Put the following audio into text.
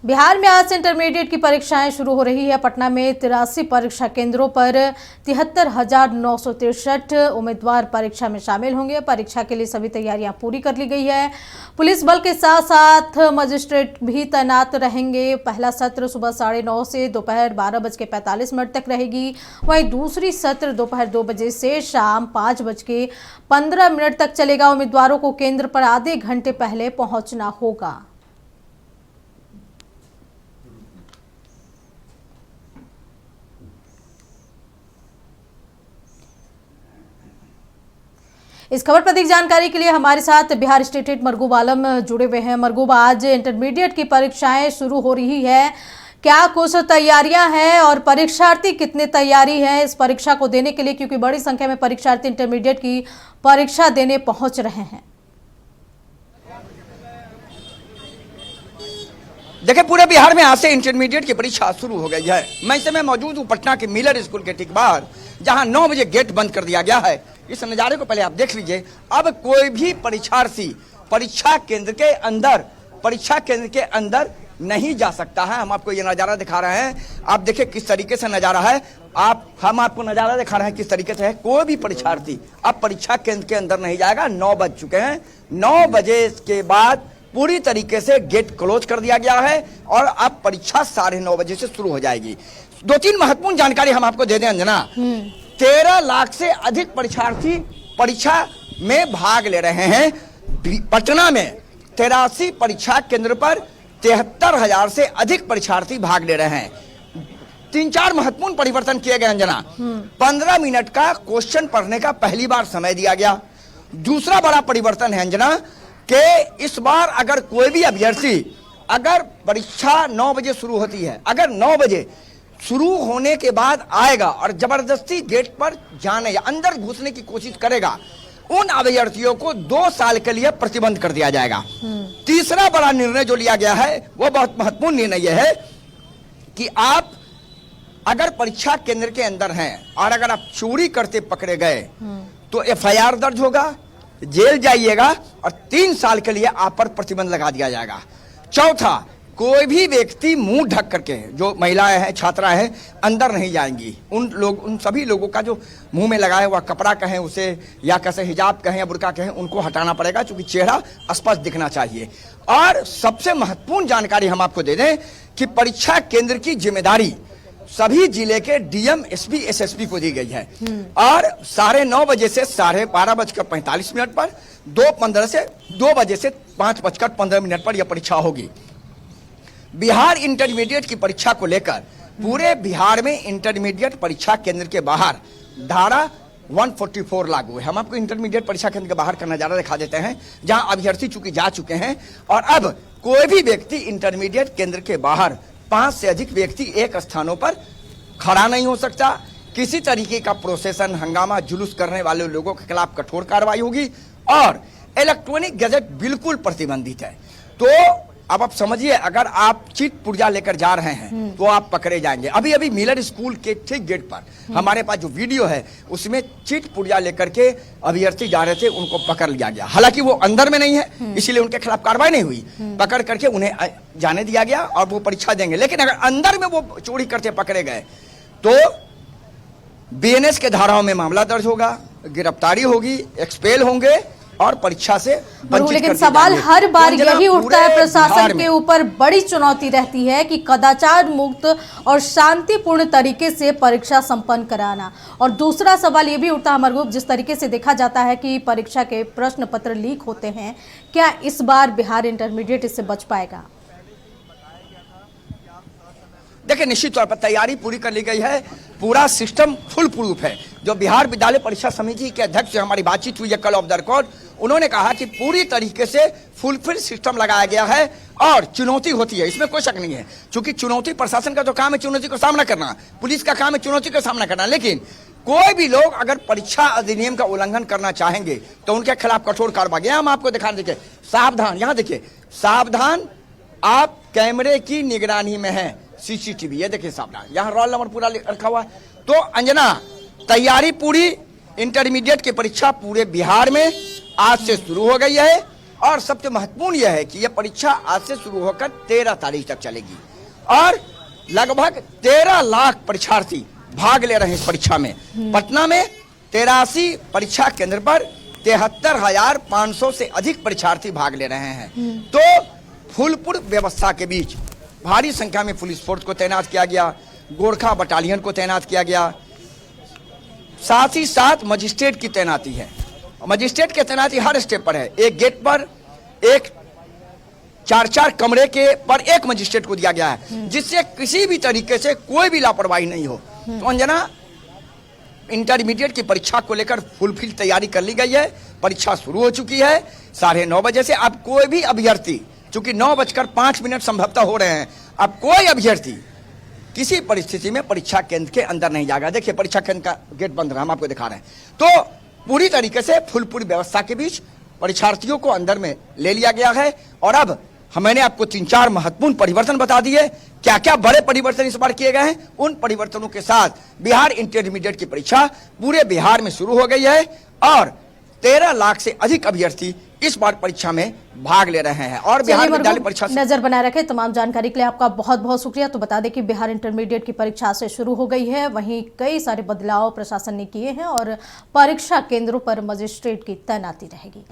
बिहार में आज से इंटरमीडिएट की परीक्षाएं शुरू हो रही है। पटना में 83 परीक्षा केंद्रों पर 73,963 उम्मीदवार परीक्षा में शामिल होंगे। परीक्षा के लिए सभी तैयारियां पूरी कर ली गई है। पुलिस बल के साथ साथ मजिस्ट्रेट भी तैनात रहेंगे। पहला सत्र सुबह 9:30 से दोपहर 12:45 तक रहेगी। वहीं दूसरी सत्र दोपहर 2 बजे से शाम 5:15 तक चलेगा। उम्मीदवारों को केंद्र पर आधे घंटे पहले पहुंचना होगा। इस खबर पर अधिक जानकारी के लिए हमारे साथ बिहार स्टेट हेड मरगूब आलम जुड़े हुए हैं। मरगूब, आज इंटरमीडिएट की परीक्षाएं शुरू हो रही है, क्या कुछ तैयारियां हैं और परीक्षार्थी कितने तैयारी हैं इस परीक्षा को देने के लिए, क्योंकि बड़ी संख्या में परीक्षार्थी इंटरमीडिएट की परीक्षा देने पहुंच रहे हैं? देखिए, पूरे बिहार में आज से इंटरमीडिएट की परीक्षा शुरू हो गई है। मैं इस समय मौजूद हूँ पटना के मिलर स्कूल के ठीक बाहर, जहां 9 बजे गेट बंद कर दिया गया है। इस नज़ारे को पहले आप देख लीजिए। अब कोई भी परीक्षार्थी परीक्षा केंद्र के अंदर नहीं जा सकता है। हम आपको ये नज़ारा दिखा रहे हैं। आप देखिए किस तरीके से नज़ारा है। हम आपको नज़ारा दिखा रहे हैं किस तरीके से है। कोई भी परीक्षार्थी अब परीक्षा केंद्र के अंदर नहीं जाएगा। 9 बज चुके हैं। 9 बजे के बाद पूरी तरीके से गेट क्लोज कर दिया गया है और अब परीक्षा 9:30 बजे से शुरू हो जाएगी। 2-3 महत्वपूर्ण जानकारी हम आपको दे दें अंजना। 13 लाख से अधिक परीक्षार्थी परीक्षा में भाग ले रहे हैं। पटना में 83 परीक्षा केंद्र पर 73,000 से अधिक परीक्षार्थी भाग ले रहे हैं। 3-4 महत्वपूर्ण परिवर्तन किए गए अंजना। 15 मिनट का क्वेश्चन पढ़ने का पहली बार समय दिया गया। दूसरा बड़ा परिवर्तन है अंजना कि इस बार अगर कोई भी अभ्यर्थी, अगर परीक्षा 9 बजे शुरू होती है, अगर 9 बजे शुरू होने के बाद आएगा और जबरदस्ती गेट पर जाने या अंदर घुसने की कोशिश करेगा, उन अभ्यर्थियों को 2 साल के लिए प्रतिबंध कर दिया जाएगा। तीसरा बड़ा निर्णय जो लिया गया है वो बहुत महत्वपूर्ण निर्णय यह है कि आप अगर परीक्षा केंद्र के अंदर हैं और अगर आप चोरी करते पकड़े गए तो FIR दर्ज होगा, जेल जाइएगा और 3 साल के लिए आप पर प्रतिबंध लगा दिया जाएगा। चौथा, कोई भी व्यक्ति मुंह ढक करके, जो महिलाएं हैं, छात्रा हैं, अंदर नहीं जाएंगी। उन सभी लोगों का जो मुंह में लगा है वह कपड़ा कहें उसे, या कैसे हिजाब कहें या बुर्का कहें, उनको हटाना पड़ेगा, क्योंकि चेहरा स्पष्ट दिखना चाहिए। और सबसे महत्वपूर्ण जानकारी हम आपको दे दें कि परीक्षा केंद्र की जिम्मेदारी सभी जिले के DM, SP, SSP को दी गई है। और 9:30 बजे से 12:45 पर 2 बजे से 5:15 पर यह परीक्षा होगी। बिहार इंटरमीडिएट की परीक्षा को लेकर पूरे बिहार में इंटरमीडिएट परीक्षा केंद्र के बाहर धारा 144 लागू है। हम आपको इंटरमीडिएट परीक्षा केंद्र के बाहर का नजारा दिखा देते हैं, जहां अभ्यर्थी चूंकि जा चुके हैं और अब कोई भी व्यक्ति इंटरमीडिएट केंद्र के बाहर 5 से अधिक व्यक्ति एक स्थानों पर खड़ा नहीं हो सकता। किसी तरीके का प्रोसेसन, हंगामा, जुलूस करने वाले लोगों के खिलाफ कठोर कार्रवाई होगी और इलेक्ट्रॉनिक गैजेट बिल्कुल प्रतिबंधित है। तो अब आप समझिए, अगर आप चिट पुर्जा लेकर जा रहे हैं तो आप पकड़े जाएंगे। अभी मिलर स्कूल के ठीक गेट पर हमारे पास जो वीडियो है उसमें चिट पुर्जा लेकर के अभ्यर्थी जा रहे थे, उनको पकड़ लिया गया। हालांकि वो अंदर में नहीं है, इसीलिए उनके खिलाफ कार्रवाई नहीं हुई। पकड़ करके उन्हें जाने दिया गया और वो परीक्षा देंगे। लेकिन अगर अंदर में वो चोरी करते पकड़े गए तो BNS के धाराओं में मामला दर्ज होगा, गिरफ्तारी होगी, एक्सपेल होंगे और परीक्षा से वंचित। लेकिन सवाल हर बार यही उठता है, प्रशासन के ऊपर बड़ी चुनौती रहती है कि कदाचार मुक्त और शांतिपूर्ण तरीके से परीक्षा संपन्न कराना। और दूसरा सवाल ये भी उठता है मरगूब, जिस तरीके से देखा जाता है कि परीक्षा के प्रश्न पत्र लीक होते हैं, क्या इस बार बिहार इंटरमीडिएट इससे बच पाएगा? देखिए, निश्चित तौर पर तैयारी पूरी कर ली गई है। पूरा सिस्टम फुल प्रूफ है। जो बिहार विद्यालय परीक्षा समिति के अध्यक्ष से हमारी बातचीत हुई है कल ऑफ द रिकॉर्ड, उन्होंने कहा कि पूरी तरीके से फुलफिल सिस्टम लगाया गया है और चुनौती होती है, इसमें कोई शक नहीं है। क्योंकि चुनौती प्रशासन का जो काम है चुनौती का सामना करना, पुलिस का काम है चुनौती का सामना करना। लेकिन कोई भी लोग अगर परीक्षा अधिनियम का उल्लंघन करना चाहेंगे तो उनके खिलाफ कठोर कार्रवाई। हम आपको दिखा देखिए, सावधान, यहाँ देखिए, सावधान, आप कैमरे की निगरानी में है, CCTV, ये देखिए सावधान, यहाँ रोल नंबर पूरा रखा हुआ है। तो अंजना, तैयारी पूरी, इंटरमीडिएट की परीक्षा पूरे बिहार में आज से शुरू हो गई है और सबसे महत्वपूर्ण यह है कि यह परीक्षा आज से शुरू होकर 13 तारीख तक चलेगी और लगभग 13 लाख परीक्षार्थी भाग ले रहे हैं इस परीक्षा में। पटना में 83 परीक्षा केंद्र पर 73,500 से अधिक परीक्षार्थी भाग ले रहे हैं। तो फुलपुर व्यवस्था के बीच भारी संख्या में पुलिस फोर्स को तैनात किया गया, गोरखा बटालियन को तैनात किया गया, साथ ही साथ मजिस्ट्रेट की तैनाती है। मजिस्ट्रेट की तैनाती हर स्टेप पर है। एक गेट पर एक 4-4 कमरे के पर एक मजिस्ट्रेट को दिया गया है, जिससे किसी भी तरीके से कोई भी लापरवाही नहीं हो। तो अंजना, इंटरमीडिएट की परीक्षा को लेकर फुलफिल तैयारी कर ली गई है। परीक्षा शुरू हो चुकी है 9:30 बजे से। अब कोई भी अभ्यर्थी, चूंकि 9:05 संभवतः हो रहे हैं, अब कोई अभ्यर्थी किसी परिस्थिति में परीक्षा केंद्र के अंदर नहीं जाएगा। देखिए परीक्षा केंद्र का गेट बंद रहा, हम आपको दिखा रहे हैं। तो पूरी तरीके से फुलपुर व्यवस्था के बीच परीक्षार्थियों को अंदर में ले लिया गया है। और अब मैंने आपको 3-4 महत्वपूर्ण परिवर्तन बता दिए। क्या क्या बड़े परिवर्तन इस बार किए गए हैं, उन परिवर्तनों के साथ बिहार इंटरमीडिएट की परीक्षा पूरे बिहार में शुरू हो गई है और 13 लाख से अधिक अभ्यर्थी इस बार परीक्षा में भाग ले रहे हैं। और बिहार विद्यालय परीक्षा नजर बनाए रखे। तमाम जानकारी के लिए आपका बहुत बहुत शुक्रिया। तो बता दें कि बिहार इंटरमीडिएट की परीक्षा से शुरू हो गई है, वहीं कई सारे बदलाव प्रशासन ने किए हैं और परीक्षा केंद्रों पर मजिस्ट्रेट की तैनाती रहेगी।